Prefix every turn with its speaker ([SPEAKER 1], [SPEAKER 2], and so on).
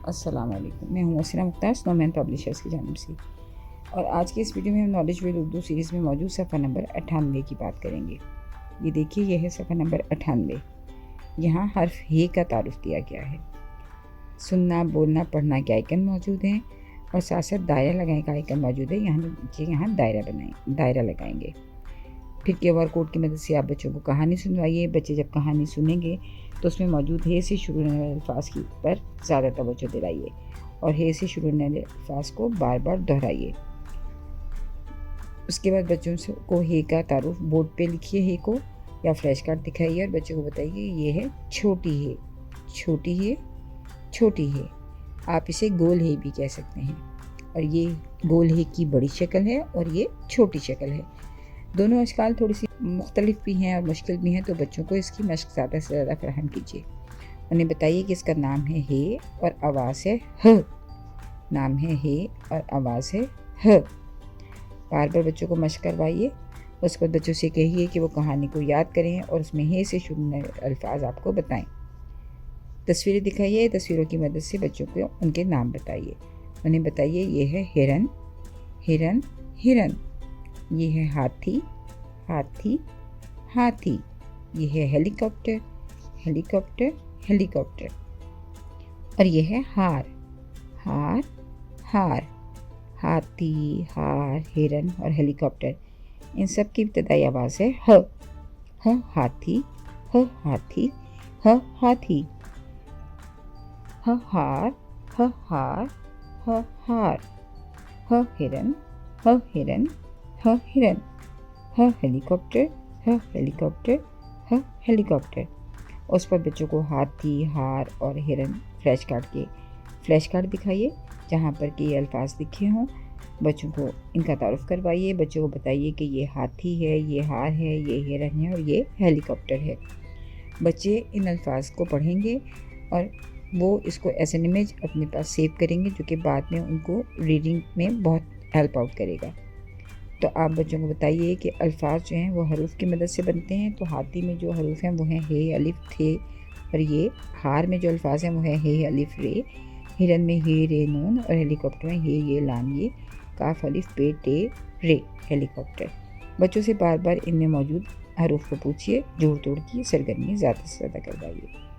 [SPEAKER 1] अस्सलाम वालेकुम। मैं हूँ हसीना मुख्तार, स्नोमैन पब्लिशर्स की जानिब से, और आज की इस वीडियो में हम नॉलेज विद उर्दू सीरीज़ में मौजूद सफ़ा नंबर 98 की बात करेंगे। ये देखिए, यह है सफ़ा नंबर 98। यहाँ हर्फ हे का तारुफ दिया गया है। सुनना, बोलना, पढ़ना के आइकन मौजूद हैं और साथ साथ दायरा लगाने का आइकन मौजूद है। यहाँ दायरा लगाएंगे। फिर QR कोड की मदद से आप बच्चों को कहानी सुनवाइए। बच्चे जब कहानी सुनेंगे तो उसमें मौजूद हे से शुरू होने वाले अल्फाज की पर ज़्यादा तवज्जो दिलाइए और हे से शुरू होने वाले अल्फाज को बार बार दोहराइए। उसके बाद बच्चों को हे का तारुफ बोर्ड पे लिखिए, हे को या फ्लैश कार्ड दिखाइए और बच्चों को बताइए ये है छोटी हे, छोटी हे, छोटी हे। आप इसे गोल हे भी कह सकते हैं, और ये गोल हे की बड़ी शक्ल है और ये छोटी शक्ल है। दोनों अशकाल थोड़ी सी मुख्तलिफ भी हैं और मुश्किल भी हैं, तो बच्चों को इसकी मशक ज़्यादा से ज़्यादा फराहम कीजिए। उन्हें बताइए कि इसका नाम है हे और आवाज़ है ह। नाम है हे और आवाज़ है ह। बार बार बच्चों को मशक करवाइए। उसके बाद बच्चों से कहिए कि वो कहानी को याद करें और उसमें हे से शुरू होने अल्फाज आपको बताएं। तस्वीरें दिखाइए, तस्वीरों की मदद से बच्चों को उनके नाम बताइए। उन्हें बताइए ये है हिरन, हिरन, हिरन। ये है हाथी, हाथी, हाथी। ये है हेलीकॉप्टर, हेलीकॉप्टर, हेलीकॉप्टर। और ये है हार, हार, हार। हाथी, हार, हिरन और हेलीकॉप्टर, इन सब की इब्तदाई आवाज़ है ह। ह हाथी, ह हाथी, ह हाथी। ह हार, ह हार, ह हार। ह हिरन, ह हिरन, ह हिरन। ह हेलीकॉप्टर, ह हेलीकॉप्टर, ह हेलीकॉप्टर। उस पर बच्चों को हाथी, हार और हिरन फ्लैश कार्ड दिखाइए जहाँ पर कि ये अल्फाज लिखे हों। बच्चों को इनका तारुफ करवाइए। बच्चों को बताइए कि ये हाथी है, ये हार है, ये हिरन है और ये हेलीकॉप्टर है। बच्चे इन अल्फाज को पढ़ेंगे और वो इसको एज एन इमेज अपने पास सेव करेंगे, जो कि बाद में उनको रीडिंग में बहुत हेल्प आउट करेगा। तो आप बच्चों को बताइए कि अल्फाज जो हैं वो हरूफ की मदद से बनते हैं। तो हाथी में जो हरूफ हैं वो हैं हे, अलिफ, थे, और ये हार में जो अल्फाज हैं वो है हे, अलिफ, रे। हिरन में हे, रे, नून, और हेलीकॉप्टर में हे, ये, लाम, ये, काफ, अलिफ, पे, टे, रे, हेलीकॉप्टर। बच्चों से बार बार इनमें मौजूद हरूफ को पूछिए, जोड़ तोड़ की सरगर्मी ज़्यादा से ज़्यादा करवाइए।